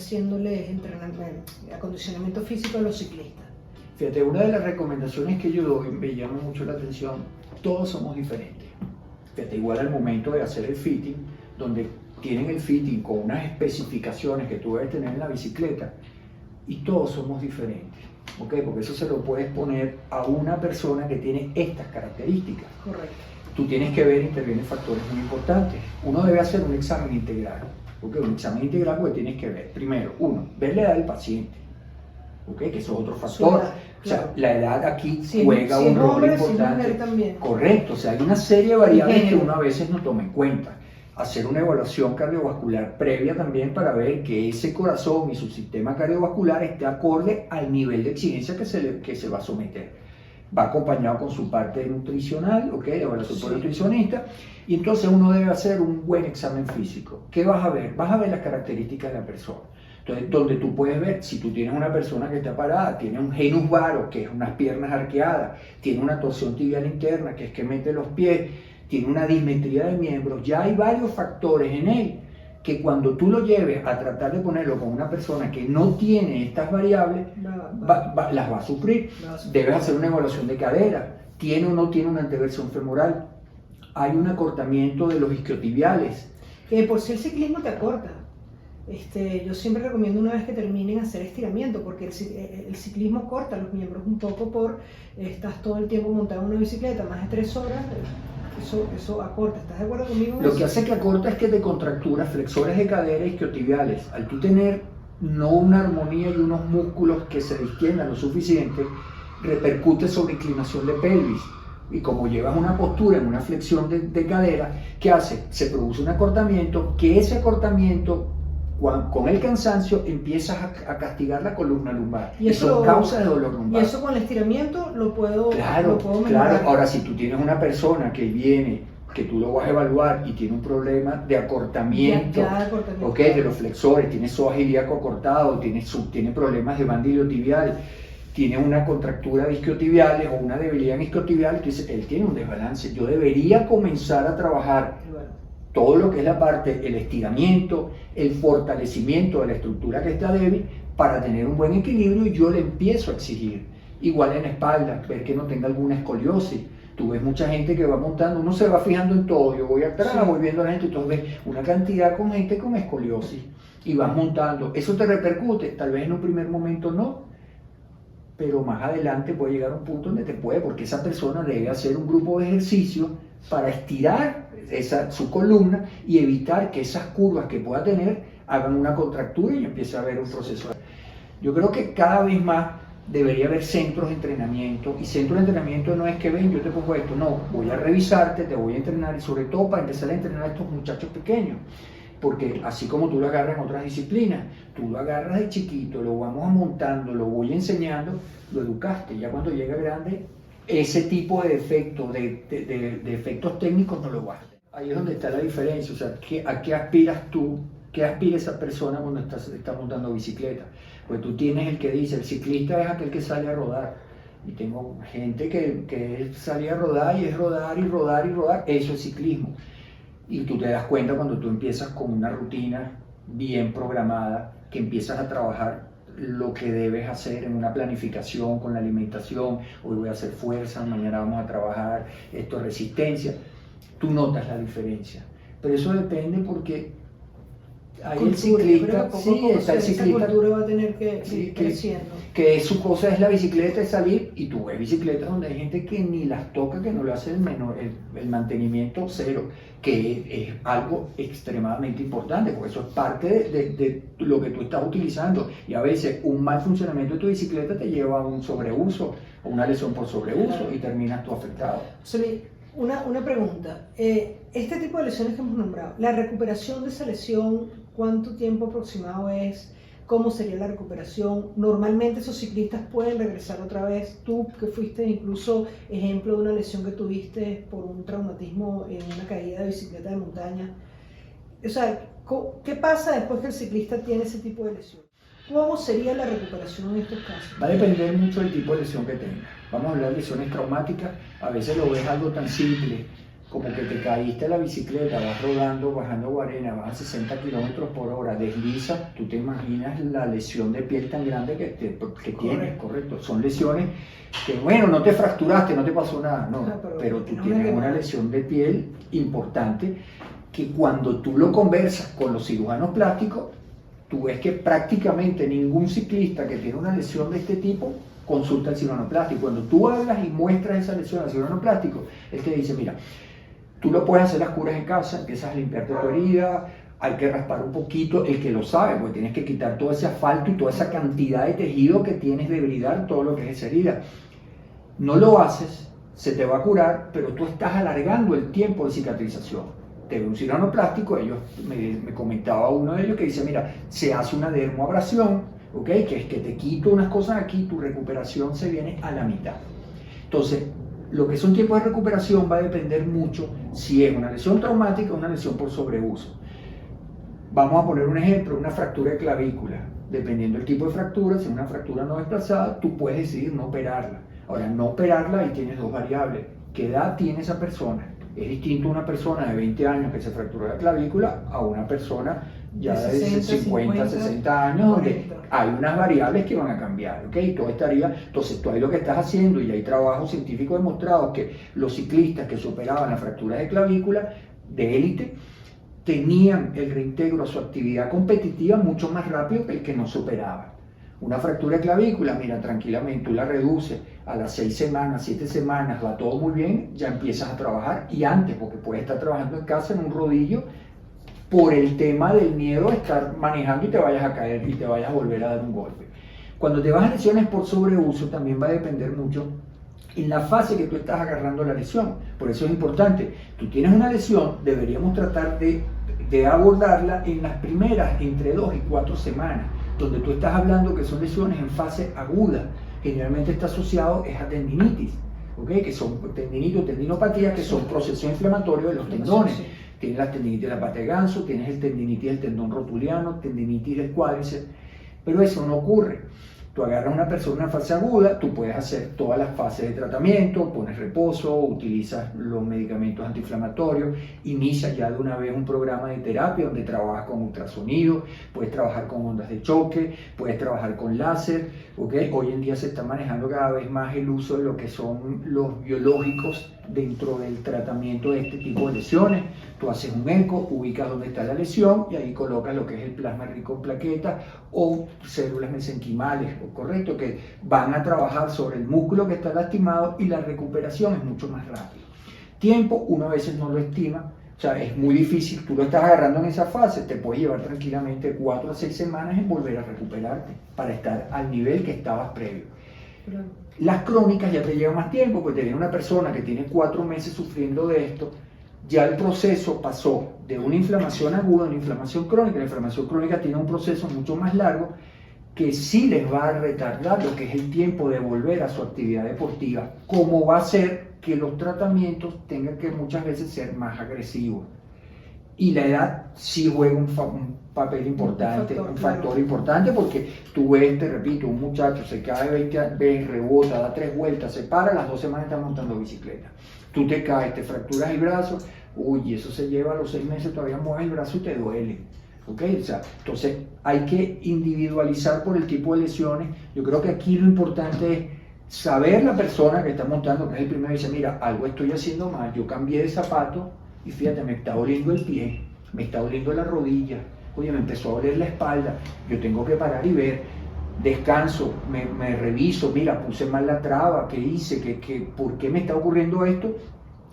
ofreciéndoles acondicionamiento físico a los ciclistas? Fíjate, una de las recomendaciones que yo doy, me llama mucho la atención, todos somos diferentes. Fíjate, igual al momento de hacer el fitting, donde tienen el fitting con unas especificaciones que tú debes tener en la bicicleta, y todos somos diferentes, ¿ok? Porque eso se lo puedes poner a una persona que tiene estas características. Correcto. Tú tienes que ver, intervienen factores muy importantes. Uno debe hacer un examen integral, ¿ok? Un examen integral porque tienes que ver, primero, ver la edad del paciente, ¿ok? Que eso es otro factor. Edad, o sea, claro. La edad aquí Si juega es un rol hombre, si es importante. mujer también. Correcto, o sea, hay una serie de variables que género. uno a veces no toma en cuenta. Hacer una evaluación cardiovascular previa también para ver que ese corazón y su sistema cardiovascular esté acorde al nivel de exigencia que se va a someter. Va acompañado con su parte nutricional, ¿ok? De evaluación por nutricionista, y entonces uno debe hacer un buen examen físico. ¿Qué vas a ver? Vas a ver las características de la persona. Entonces, donde tú puedes ver, si tú tienes una persona que está parada, tiene un genus varo, que es unas piernas arqueadas, tiene una torsión tibial interna, que es que mete los pies, tiene una dismetría de miembros, ya hay varios factores en él que cuando tú lo lleves a tratar de ponerlo con una persona que no tiene estas variables, las va a sufrir. Debes hacer una evaluación de cadera, tiene o no tiene una anteversión femoral, hay un acortamiento de los isquiotibiales. Que por si el ciclismo te acorta. Yo siempre recomiendo una vez que terminen hacer estiramiento, porque el ciclismo corta los miembros un poco estás todo el tiempo montado en una bicicleta, más de 3 horas, eso acorta. ¿Estás de acuerdo conmigo? Lo que hace que acorta es que te contractura flexores de cadera y isquiotibiales. Al tú tener no una armonía y unos músculos que se distiendan lo suficiente, repercute sobre inclinación de pelvis. Y como llevas una postura en una flexión de cadera, ¿qué hace? Se produce un acortamiento, que ese acortamiento con el cansancio empiezas a castigar la columna lumbar y eso causa de dolor lumbar. Y eso con el estiramiento lo puedo mejorar. Claro, ahora si tú tienes una persona que viene, que tú lo vas a evaluar y tiene un problema de acortamiento, de los flexores, tiene psoas ilíaco acortado, tiene problemas de banda iliotibial, tiene una contractura de isquiotibiales o una debilidad en isquiotibial, que él tiene un desbalance. Yo debería comenzar a trabajar todo lo que es la parte, el estiramiento, el fortalecimiento de la estructura que está débil para tener un buen equilibrio, y yo le empiezo a exigir. Igual en la espalda, ver que no tenga alguna escoliosis. Tú ves mucha gente que va montando, uno se va fijando en todo, yo voy atrás, voy viendo a la gente, entonces ves una cantidad con gente con escoliosis y vas montando. Eso te repercute, tal vez en un primer momento no, pero más adelante puede llegar a un punto donde te puede, porque esa persona debe hacer un grupo de ejercicio para estirar su columna y evitar que esas curvas que pueda tener hagan una contractura y empiece a haber un proceso. Yo creo que cada vez más debería haber centros de entrenamiento, y centros de entrenamiento no es que ven, yo te pongo esto, no, voy a revisarte, te voy a entrenar, y sobre todo para empezar a entrenar a estos muchachos pequeños, porque así como tú lo agarras en otras disciplinas, tú lo agarras de chiquito, lo vamos montando, lo voy enseñando, lo educaste, ya cuando llega grande, ese tipo de efectos, de efectos técnicos no lo vas a hacer. Ahí es donde está la diferencia, o sea, ¿a qué aspiras tú? ¿Qué aspira esa persona cuando está montando bicicleta? Pues tú tienes el que dice, el ciclista es aquel que sale a rodar. Y tengo gente que sale a rodar y es rodar y rodar y rodar. Eso es ciclismo. Y tú te das cuenta cuando tú empiezas con una rutina bien programada, que empiezas a trabajar lo que debes hacer en una planificación con la alimentación. Hoy voy a hacer fuerza, mañana vamos a trabajar esto, resistencia. Tú notas la diferencia. Pero eso depende porque ahí el ciclista, está el ciclista, esa cultura va a tener que ir creciendo. Que su cosa es la bicicleta, es salir, y tú ves bicicletas donde hay gente que ni las toca, que no le hace el mantenimiento cero, que es algo extremadamente importante, porque eso es parte de lo que tú estás utilizando, y a veces un mal funcionamiento de tu bicicleta te lleva a un sobreuso, o una lesión por sobreuso, y terminas tú afectado. Una pregunta, este tipo de lesiones que hemos nombrado, la recuperación de esa lesión, ¿cuánto tiempo aproximado es? ¿Cómo sería la recuperación? Normalmente esos ciclistas pueden regresar otra vez. Tú que fuiste incluso ejemplo de una lesión que tuviste por un traumatismo en una caída de bicicleta de montaña. O sea, ¿qué pasa después que el ciclista tiene ese tipo de lesión? ¿Cómo sería la recuperación en estos casos? Va a depender mucho del tipo de lesión que tenga. Vamos a hablar de lesiones traumáticas. A veces lo ves algo tan simple como que te caíste de la bicicleta, vas rodando, bajando Guarena, vas a 60 kilómetros por hora, desliza, tú te imaginas la lesión de piel tan grande que tienes, correcto. Son lesiones que, bueno, no te fracturaste, no te pasó nada, no, pero tú tienes una lesión de piel importante que cuando tú lo conversas con los cirujanos plásticos, tú ves que prácticamente ningún ciclista que tiene una lesión de este tipo consulta al cirujano plástico. Cuando tú hablas y muestras esa lesión al cirujano plástico, él te dice, mira, tú lo puedes hacer las curas en casa, empiezas a limpiarte tu herida, hay que raspar un poquito, el que lo sabe, pues tienes que quitar todo ese asfalto y toda esa cantidad de tejido que tienes de bridar todo lo que es esa herida. No lo haces, se te va a curar, pero tú estás alargando el tiempo de cicatrización. Te ve un cirujano plástico, me comentaba uno de ellos que dice, mira, se hace una dermoabrasión, ¿okay? Que es que te quito unas cosas aquí, tu recuperación se viene a la mitad. Entonces, lo que son tiempos de recuperación va a depender mucho si es una lesión traumática o una lesión por sobreuso. Vamos a poner un ejemplo, una fractura de clavícula. Dependiendo del tipo de fractura, si es una fractura no desplazada, tú puedes decidir no operarla. Ahora, no operarla, ahí tienes dos variables. ¿Qué edad tiene esa persona? Es distinto a una persona de 20 años que se fracturó la clavícula a una persona ya de 50, 60 años, donde hay unas variables que van a cambiar, ¿ok? Entonces tú ahí lo que estás haciendo, y hay trabajos científicos demostrados que los ciclistas que superaban las fracturas de clavícula de élite tenían el reintegro a su actividad competitiva mucho más rápido que el que no superaba. Una fractura de clavícula, mira, tranquilamente, tú la reduces a las 6 semanas, 7 semanas, va todo muy bien, ya empiezas a trabajar, y antes, porque puedes estar trabajando en casa en un rodillo por el tema del miedo a estar manejando y te vayas a caer y te vayas a volver a dar un golpe. Cuando te vas a lesiones por sobreuso, también va a depender mucho en la fase que tú estás agarrando la lesión. Por eso es importante, tú tienes una lesión, deberíamos tratar de abordarla en las primeras entre 2 y 4 semanas, donde tú estás hablando que son lesiones en fase aguda. Generalmente está asociado a tendinitis, ¿okay? Que son tendinitis o tendinopatía, que son procesos inflamatorios de los tendones. Tienes la tendinitis de la pata de ganso, tienes el tendinitis del tendón rotuliano, tendinitis del cuádriceps, pero eso no ocurre. Tú agarras a una persona en fase aguda, tú puedes hacer todas las fases de tratamiento, pones reposo, utilizas los medicamentos antiinflamatorios, inicias ya de una vez un programa de terapia donde trabajas con ultrasonido, puedes trabajar con ondas de choque, puedes trabajar con láser, ¿okay? Hoy en día se está manejando cada vez más el uso de lo que son los biológicos dentro del tratamiento de este tipo de lesiones. Tú haces un eco, ubicas dónde está la lesión y ahí colocas lo que es el plasma rico en plaquetas o células mesenquimales, correcto, que van a trabajar sobre el músculo que está lastimado, y la recuperación es mucho más rápida. Tiempo, uno a veces no lo estima, o sea, es muy difícil, tú lo estás agarrando en esa fase, te puede llevar tranquilamente 4 a 6 semanas en volver a recuperarte para estar al nivel que estabas previo. Las crónicas ya te llevan más tiempo, porque te viene una persona que tiene 4 meses sufriendo de esto, ya el proceso pasó de una inflamación aguda a una inflamación crónica. La inflamación crónica tiene un proceso mucho más largo que sí les va a retardar lo que es el tiempo de volver a su actividad deportiva, como va a ser que los tratamientos tengan que muchas veces ser más agresivos. Y la edad sí juega un papel importante, un factor importante, porque tú ves, te repito, un muchacho se cae 20 veces, rebota, da 3 vueltas, se para, a las 2 semanas está montando bicicleta. Tú te caes, te fracturas el brazo, uy, eso se lleva a los 6 meses, todavía mueves el brazo y te duele. ¿Okay? O sea, entonces hay que individualizar por el tipo de lesiones. Yo creo que aquí lo importante es saber la persona que está montando, que es el primero, y dice, mira, algo estoy haciendo mal, yo cambié de zapato y fíjate, me está doliendo el pie, me está doliendo la rodilla, oye, me empezó a doler la espalda, yo tengo que parar y ver, descanso, me reviso, mira, puse mal la traba, ¿qué hice? ¿Por qué me está ocurriendo esto?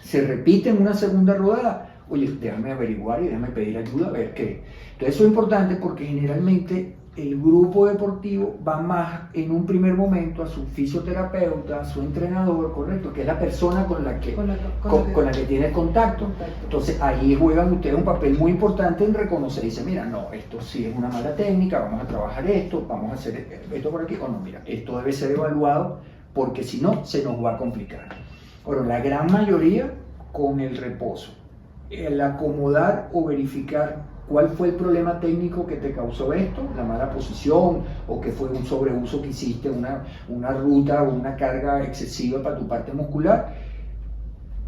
Se repite en una segunda rodada, oye, déjame averiguar y déjame pedir ayuda a ver qué. Entonces eso es importante porque generalmente el grupo deportivo va más en un primer momento a su fisioterapeuta, a su entrenador, correcto, que es la persona con la que tiene contacto. Entonces ahí juegan ustedes un papel muy importante en reconocer y decir, mira, no, esto sí es una mala técnica, vamos a trabajar esto, vamos a hacer esto por aquí, o no, mira, esto debe ser evaluado porque si no, se nos va a complicar. Bueno, la gran mayoría con el reposo, el acomodar o verificar cuál fue el problema técnico que te causó esto, la mala posición, o que fue un sobreuso que hiciste, una ruta o una carga excesiva para tu parte muscular.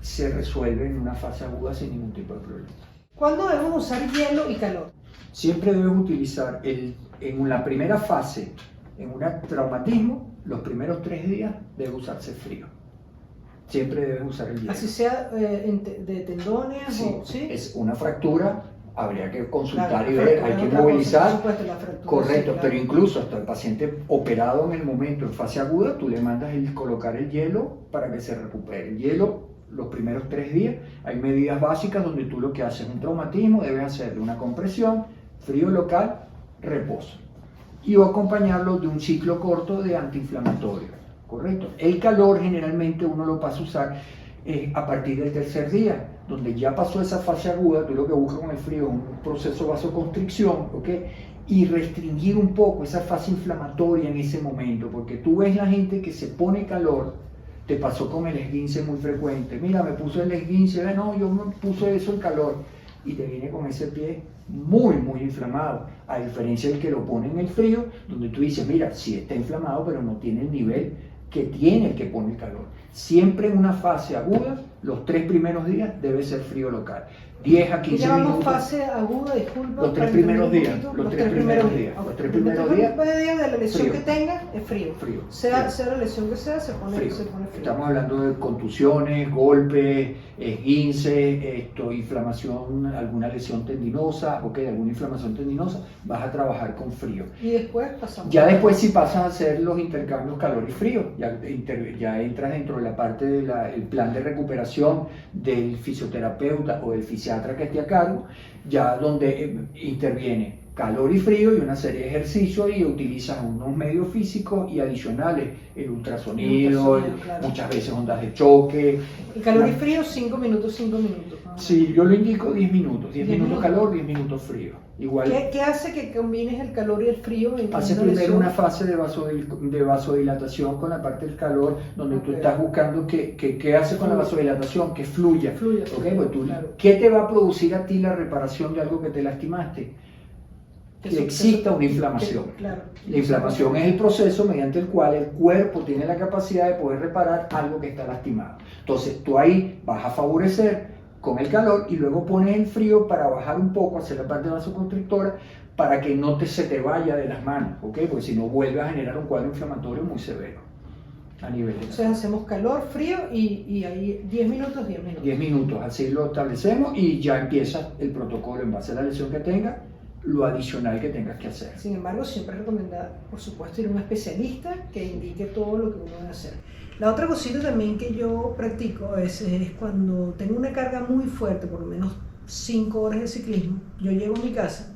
se resuelve en una fase aguda sin ningún tipo de problema. ¿Cuándo debemos usar hielo y calor? Siempre debes utilizar en la primera fase, en un traumatismo, los primeros 3 días debe usarse frío. Siempre debes usar el hielo. Así sea de tendones sí, o... ¿sí? Es una fractura, habría que consultar claro, y ver, hay que movilizar. Por supuesto, la fractura, correcto, sí, claro. Pero incluso hasta el paciente operado en el momento, en fase aguda, tú le mandas colocar el hielo para que se recupere. El hielo, los primeros 3 días, hay medidas básicas donde tú lo que haces es un traumatismo, debes hacerle una compresión, frío local, reposo. Y acompañarlo de un ciclo corto de antiinflamatorio. Correcto. El calor generalmente uno lo pasa a usar a partir del 3er día, donde ya pasó esa fase aguda, tú lo que buscas con el frío es un proceso de vasoconstricción, ¿ok? Y restringir un poco esa fase inflamatoria en ese momento, porque tú ves la gente que se pone calor, te pasó con el esguince muy frecuente, mira, me puse el esguince, no, yo me puse eso en calor, y te viene con ese pie muy inflamado, a diferencia del que lo pone en el frío, donde tú dices, mira, sí está inflamado, pero no tiene el nivel que tiene el que pone el calor. Siempre en una fase aguda, los 3 primeros días debe ser frío local. 10 a 15 minutos. ¿Llamamos fase aguda, disculpa? Los 3 primeros días. Los 3 primeros días. Okay. Los 3 primeros días. Los 3 días de la lesión frío. que tenga es frío. Frío. Sea la lesión que sea, se pone frío. Estamos hablando de contusiones, golpes, esguince, inflamación, alguna lesión tendinosa, alguna inflamación tendinosa, vas a trabajar con frío. Y después pasamos. Ya después si pasas a hacer los intercambios calor y frío, ya entras dentro de la parte del plan de recuperación del fisioterapeuta o del fisiatra que esté a cargo, ya donde interviene calor y frío y una serie de ejercicios y utilizas unos medios físicos y adicionales, el ultrasonido, claro. Muchas veces ondas de choque. El calor y frío, 5 minutos, 5 minutos. Sí, yo lo indico 10 minutos, 10 minutos calor, 10 minutos frío. Igual, ¿Qué hace que combines el calor y el frío? Hace primero una fase de vasodilatación con la parte del calor, donde tú estás buscando ¿qué hace con la vasodilatación? Que fluya. Okay, pues tú, claro. ¿Qué te va a producir a ti la reparación de algo que te lastimaste? Que exista una inflamación. Claro. La inflamación es el proceso mediante el cual el cuerpo tiene la capacidad de poder reparar algo que está lastimado. Entonces tú ahí vas a favorecer con el calor y luego pones el frío para bajar un poco, hacer la parte vasoconstrictora para que no se te vaya de las manos, ¿ok? Porque si no vuelve a generar un cuadro inflamatorio muy severo a nivel de... Entonces hacemos calor, frío y ahí 10 minutos, 10 minutos. 10 minutos, así lo establecemos y ya empieza el protocolo en base a la lesión que tenga, lo adicional que tengas que hacer. Sin embargo, siempre es recomendable, por supuesto, ir a un especialista que indique todo lo que uno debe hacer. La otra cosita también que yo practico a veces es cuando tengo una carga muy fuerte, por lo menos 5 horas de ciclismo, yo llego a mi casa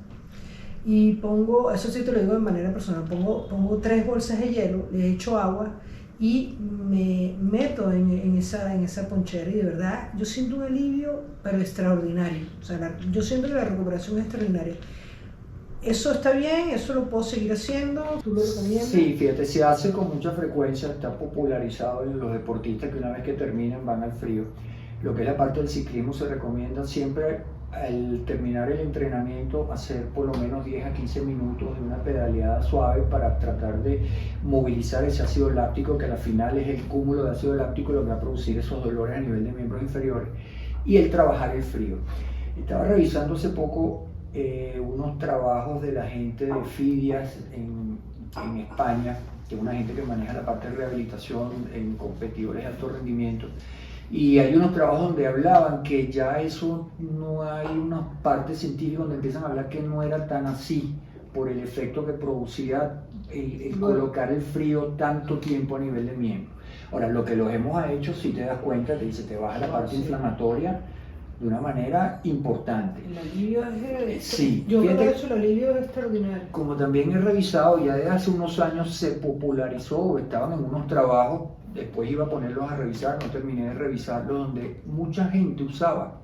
y pongo, eso sí te lo digo de manera personal, pongo 3 bolsas de hielo, le echo agua y me meto en esa ponchera y de verdad yo siento un alivio pero extraordinario. O sea, yo siento que la recuperación es extraordinaria. ¿Eso está bien? ¿Eso lo puedo seguir haciendo? ¿Tú lo recomiendas? Sí, fíjate, se hace con mucha frecuencia, está popularizado en los deportistas que una vez que terminan van al frío. Lo que es la parte del ciclismo se recomienda siempre al terminar el entrenamiento hacer por lo menos 10 a 15 minutos de una pedaleada suave para tratar de movilizar ese ácido láctico que al final es el cúmulo de ácido láctico lo que va a producir esos dolores a nivel de miembros inferiores y el trabajar el frío. Estaba revisando hace poco unos trabajos de la gente de Fidias en España, que es una gente que maneja la parte de rehabilitación en competidores de alto rendimiento, y hay unos trabajos donde hablaban que ya eso no hay unas partes científicas donde empiezan a hablar que no era tan así por el efecto que producía el colocar el frío tanto tiempo a nivel de miembro. Ahora, lo que los hemos hecho, si te das cuenta, te dice, te baja la parte inflamatoria de una manera importante. El alivio es... Sí. Yo creo que eso, el alivio es extraordinario. Como también he revisado, ya desde hace unos años se popularizó, estaban en unos trabajos, después iba a ponerlos a revisar, no terminé de revisarlos, donde mucha gente usaba,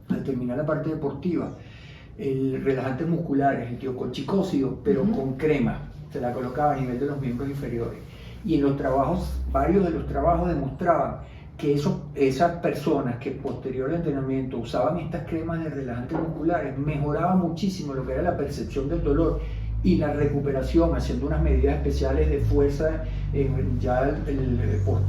al terminar la parte deportiva, el relajante muscular, el tiocolchicócido, pero con crema, se la colocaba a nivel de los miembros inferiores. Y en los trabajos, varios de los trabajos demostraban que esas personas que posterior al entrenamiento usaban estas cremas de relajantes musculares mejoraban muchísimo lo que era la percepción del dolor y la recuperación, haciendo unas medidas especiales de fuerza,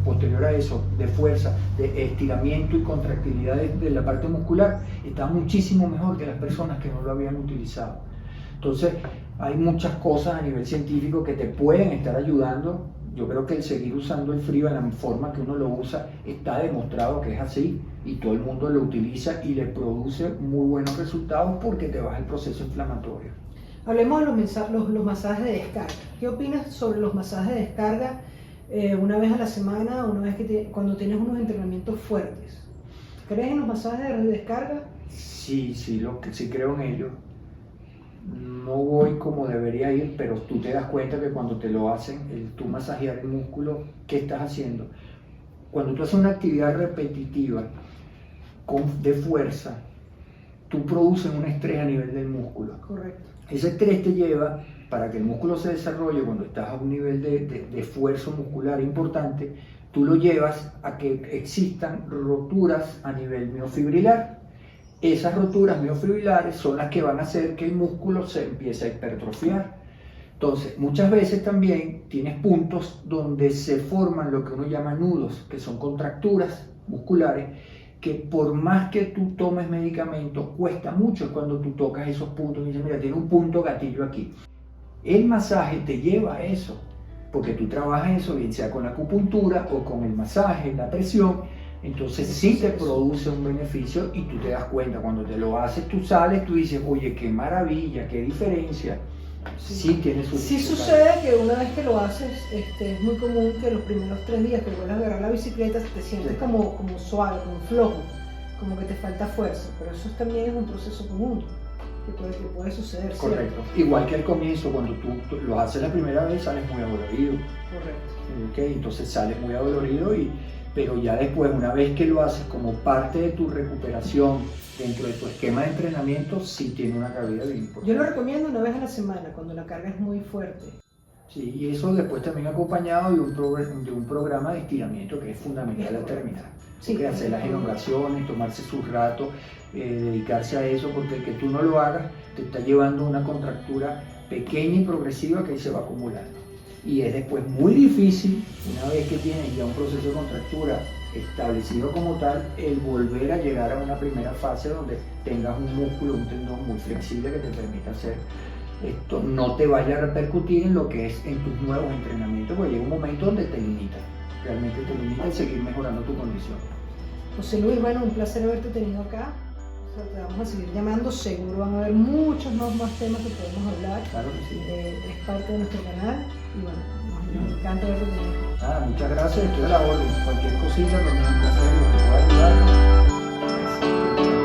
posterior a eso, de fuerza, de estiramiento y contractilidad de la parte muscular, está muchísimo mejor que las personas que no lo habían utilizado. Entonces, hay muchas cosas a nivel científico que te pueden estar ayudando. Yo creo que el seguir usando el frío en la forma que uno lo usa está demostrado que es así y todo el mundo lo utiliza y le produce muy buenos resultados porque te baja el proceso inflamatorio. Hablemos de los masajes de descarga. ¿Qué opinas sobre los masajes de descarga una vez a la semana, cuando tienes unos entrenamientos fuertes? ¿Crees en los masajes de descarga? Sí, sí creo en ellos. No voy como debería ir, pero tú te das cuenta que cuando te lo hacen, tú masajear el músculo, ¿qué estás haciendo? Cuando tú haces una actividad repetitiva de fuerza, tú produces un estrés a nivel del músculo. Correcto. Ese estrés te lleva, para que el músculo se desarrolle, cuando estás a un nivel de esfuerzo muscular importante, tú lo llevas a que existan roturas a nivel miofibrilar. Esas roturas miofibrilares son las que van a hacer que el músculo se empiece a hipertrofiar. Entonces, muchas veces también tienes puntos donde se forman lo que uno llama nudos, que son contracturas musculares, que por más que tú tomes medicamentos, cuesta mucho cuando tú tocas esos puntos y dices, mira, tiene un punto gatillo aquí. El masaje te lleva a eso, porque tú trabajas eso, bien sea con la acupuntura o con el masaje, la presión. Entonces sí te produce un beneficio y tú te das cuenta, cuando te lo haces, tú sales, tú dices, oye, qué maravilla, qué diferencia. Sí tiene su Sí sucede que una vez que lo haces, es muy común que los primeros 3 días que vuelvas a agarrar la bicicleta te sientes como suave, como flojo, como que te falta fuerza, pero eso también es un proceso común que puede suceder. Correcto. ¿Cierto? Igual que al comienzo, cuando tú lo haces la primera vez, sales muy adolorido. Correcto. Okay, entonces sales muy adolorido pero ya después, una vez que lo haces como parte de tu recuperación dentro de tu esquema de entrenamiento, sí tiene una cabida bien importante. Yo lo recomiendo una vez a la semana, cuando la carga es muy fuerte. Sí, y eso después también acompañado de un programa de estiramiento que es fundamental al terminar. Sí, porque hacer las elongaciones, tomarse su rato, dedicarse a eso, porque el que tú no lo hagas te está llevando a una contractura pequeña y progresiva que se va acumulando. Y es después muy difícil, una vez que tienes ya un proceso de contractura establecido como tal, el volver a llegar a una primera fase donde tengas un músculo, un tendón muy flexible que te permita hacer esto, no te vaya a repercutir en lo que es en tus nuevos entrenamientos, porque llega un momento donde te limita, realmente te limita el seguir mejorando tu condición. José Luis, bueno, un placer haberte tenido acá. Te vamos a seguir llamando, seguro van a haber muchos más temas que podemos hablar. Claro que sí. Es parte de nuestro canal y bueno, nos encanta verte tenido. Muchas gracias, estoy a la orden. Cualquier cosita, también un placer, que te pueda ayudar.